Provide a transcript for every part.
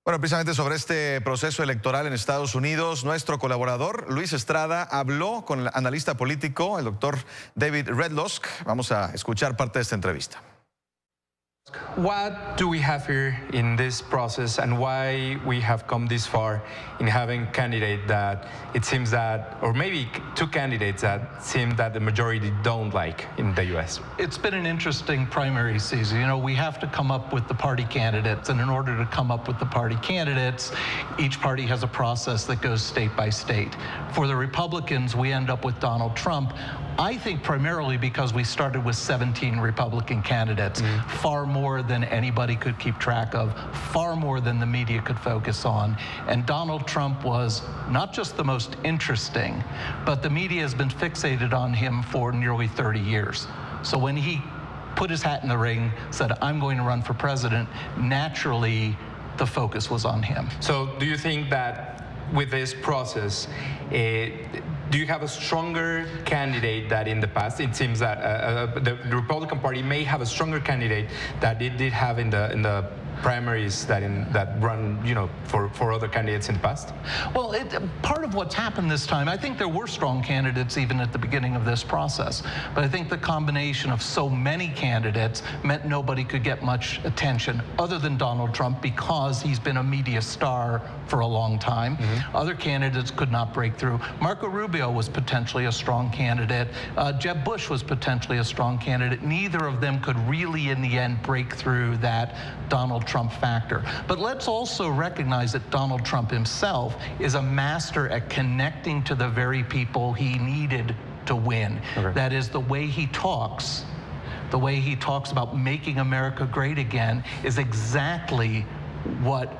Bueno, precisamente sobre este proceso electoral en Estados Unidos, nuestro colaborador Luis Estrada habló con el analista político, el doctor David Redlawsk. Vamos a escuchar parte de esta entrevista. What do we have here in this process, and why we have come this far in having candidate that it seems that, or maybe two candidates that seem that the majority don't like in the U.S.? It's been an interesting primary season. You know, we have to come up with the party candidates, and in order to come up with the party candidates, each party has a process that goes state by state. For the Republicans, we end up with Donald Trump. I think primarily because we started with 17 Republican candidates, far more than anybody could keep track of, far more than the media could focus on. And Donald Trump was not just the most interesting, but the media has been fixated on him for nearly 30 years. So when he put his hat in the ring, said, I'm going to run for president, naturally the focus was on him. So do you think that with this process, do you have a stronger candidate that in the past? It seems that the Republican Party may have a stronger candidate that it did have in the primaries that run, you know, for other candidates in the past? Well, part of what's happened this time, I think there were strong candidates even at the beginning of this process, but I think the combination of so many candidates meant nobody could get much attention other than Donald Trump because he's been a media star for a long time. Other candidates could not break through. Marco Rubio was potentially a strong candidate. Jeb Bush was potentially a strong candidate. Neither of them could really, in the end, break through that Donald Trump factor. But let's also recognize that Donald Trump himself is a master at connecting to the very people he needed to win. That is, the way he talks about making America great again is exactly what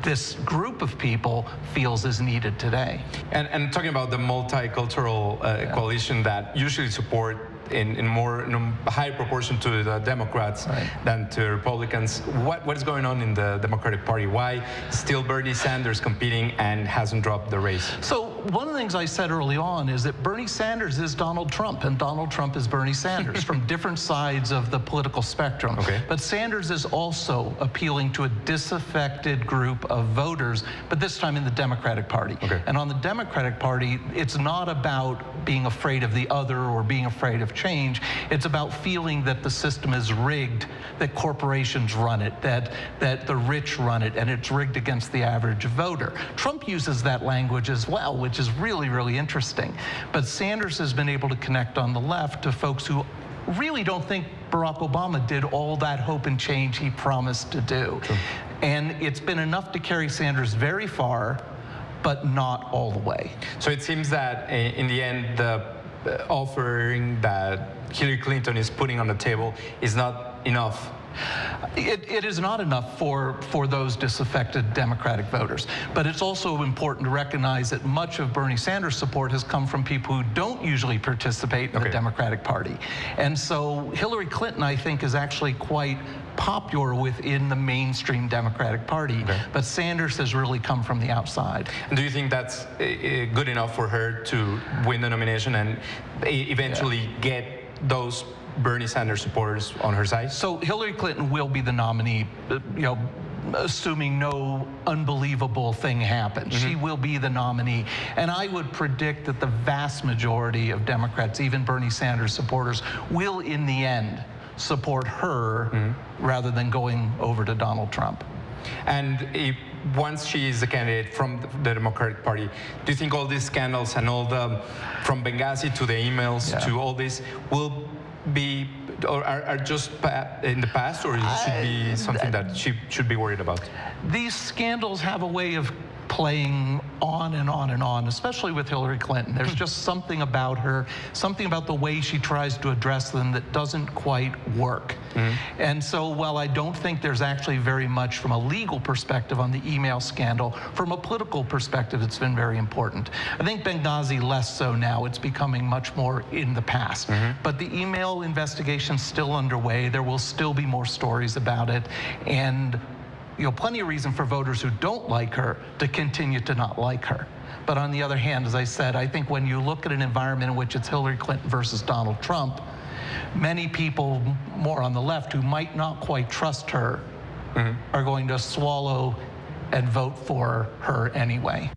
this group of people feels is needed today. And talking about the multicultural coalition that usually support in a higher proportion to the Democrats than to Republicans. What is going on in the Democratic Party? Why still Bernie Sanders competing and hasn't dropped the race? So one of the things I said early on is that Bernie Sanders is Donald Trump and Donald Trump is Bernie Sanders from different sides of the political spectrum. But Sanders is also appealing to a disaffected group of voters, but this time in the Democratic Party. And on the Democratic Party, it's not about being afraid of the other or being afraid of change. It's about feeling that the system is rigged, that corporations run it, that the rich run it, and it's rigged against the average voter. Trump uses that language as well, which is really, really interesting. But Sanders has been able to connect on the left to folks who really don't think Barack Obama did all that hope and change he promised to do. And it's been enough to carry Sanders very far, but not all the way. So it seems that in the end, the offering that Hillary Clinton is putting on the table is not enough. It is not enough for those disaffected Democratic voters. But it's also important to recognize that much of Bernie Sanders' support has come from people who don't usually participate in the Democratic Party. And so Hillary Clinton, I think, is actually quite popular within the mainstream Democratic Party, but Sanders has really come from the outside. And do you think that's good enough for her to win the nomination and eventually get those Bernie Sanders supporters on her side? So Hillary Clinton will be the nominee, you know, assuming no unbelievable thing happens. She will be the nominee. And I would predict that the vast majority of Democrats, even Bernie Sanders supporters, will in the end support her rather than going over to Donald Trump. And once she is a candidate from the Democratic Party, do you think all these scandals and all the, from Benghazi to the emails to all this, will be, or are just in the past, or it should be something that she should be worried about? These scandals have a way of playing on and on and on, especially with Hillary Clinton. There's just something about her, something about the way she tries to address them that doesn't quite work. And so while I don't think there's actually very much from a legal perspective on the email scandal, from a political perspective, it's been very important. I think Benghazi less so now. It's becoming much more in the past. But the email investigation's still underway. There will still be more stories about it. And you know, plenty of reason for voters who don't like her to continue to not like her. But on the other hand, as I said, I think when you look at an environment in which it's Hillary Clinton versus Donald Trump, many people more on the left who might not quite trust her are going to swallow and vote for her anyway.